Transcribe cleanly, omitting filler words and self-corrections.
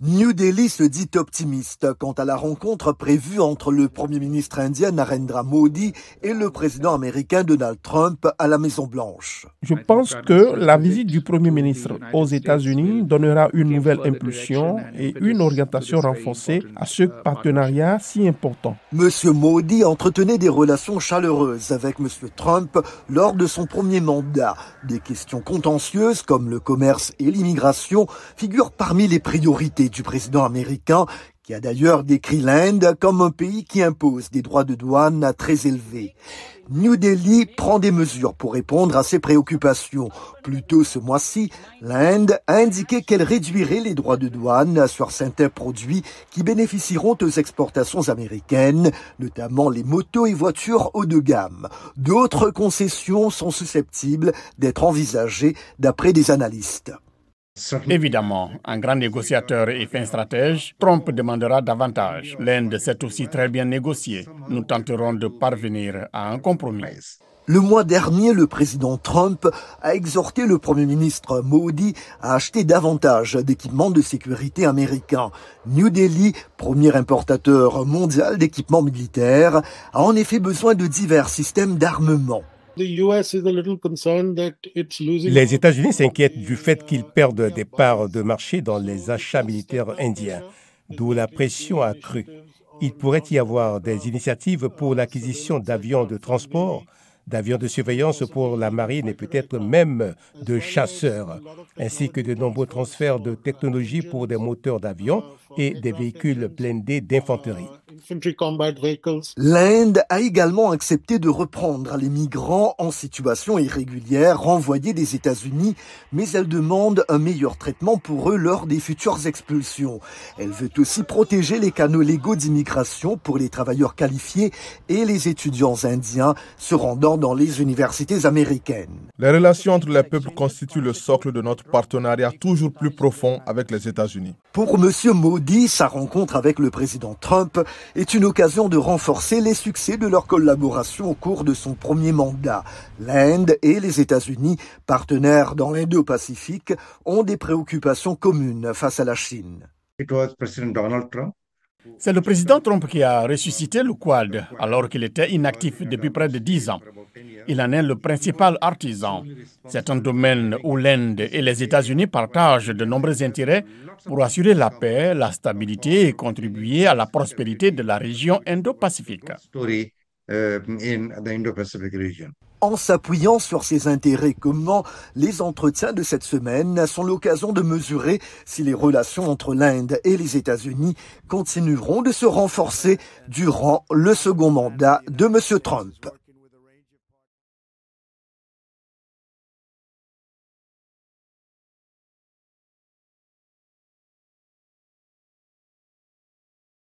New Delhi se dit optimiste quant à la rencontre prévue entre le Premier ministre indien Narendra Modi et le président américain Donald Trump à la Maison-Blanche. Je pense que la visite du Premier ministre aux États-Unis donnera une nouvelle impulsion et une orientation renforcée à ce partenariat si important. Monsieur Modi entretenait des relations chaleureuses avec Monsieur Trump lors de son premier mandat. Des questions contentieuses comme le commerce et l'immigration figurent parmi les priorités du président américain, qui a d'ailleurs décrit l'Inde comme un pays qui impose des droits de douane très élevés. New Delhi prend des mesures pour répondre à ces préoccupations. Plus tôt ce mois-ci, l'Inde a indiqué qu'elle réduirait les droits de douane sur certains produits qui bénéficieront aux exportations américaines, notamment les motos et voitures haut de gamme. D'autres concessions sont susceptibles d'être envisagées d'après des analystes. Évidemment, un grand négociateur et fin stratège, Trump demandera davantage. L'Inde sait aussi très bien négocier. Nous tenterons de parvenir à un compromis. Le mois dernier, le président Trump a exhorté le Premier ministre Modi à acheter davantage d'équipements de sécurité américains. New Delhi, premier importateur mondial d'équipements militaires, a en effet besoin de divers systèmes d'armement. Les États-Unis s'inquiètent du fait qu'ils perdent des parts de marché dans les achats militaires indiens, d'où la pression accrue. Il pourrait y avoir des initiatives pour l'acquisition d'avions de transport, d'avions de surveillance pour la marine et peut-être même de chasseurs, ainsi que de nombreux transferts de technologies pour des moteurs d'avion et des véhicules blindés d'infanterie. L'Inde a également accepté de reprendre les migrants en situation irrégulière renvoyés des États-Unis, mais elle demande un meilleur traitement pour eux lors des futures expulsions. Elle veut aussi protéger les canaux légaux d'immigration pour les travailleurs qualifiés et les étudiants indiens se rendant dans les universités américaines. Les relations entre les peuples constituent le socle de notre partenariat toujours plus profond avec les États-Unis. Pour M. Modi, sa rencontre avec le président Trump est une occasion de renforcer les succès de leur collaboration au cours de son premier mandat. L'Inde et les États-Unis, partenaires dans l'Indo-Pacifique, ont des préoccupations communes face à la Chine. C'est le président Trump qui a ressuscité le Quad alors qu'il était inactif depuis près de 10 ans. Il en est le principal artisan. C'est un domaine où l'Inde et les États-Unis partagent de nombreux intérêts pour assurer la paix, la stabilité et contribuer à la prospérité de la région Indo-Pacifique. En s'appuyant sur ces intérêts communs, les entretiens de cette semaine sont l'occasion de mesurer si les relations entre l'Inde et les États-Unis continueront de se renforcer durant le second mandat de M. Trump.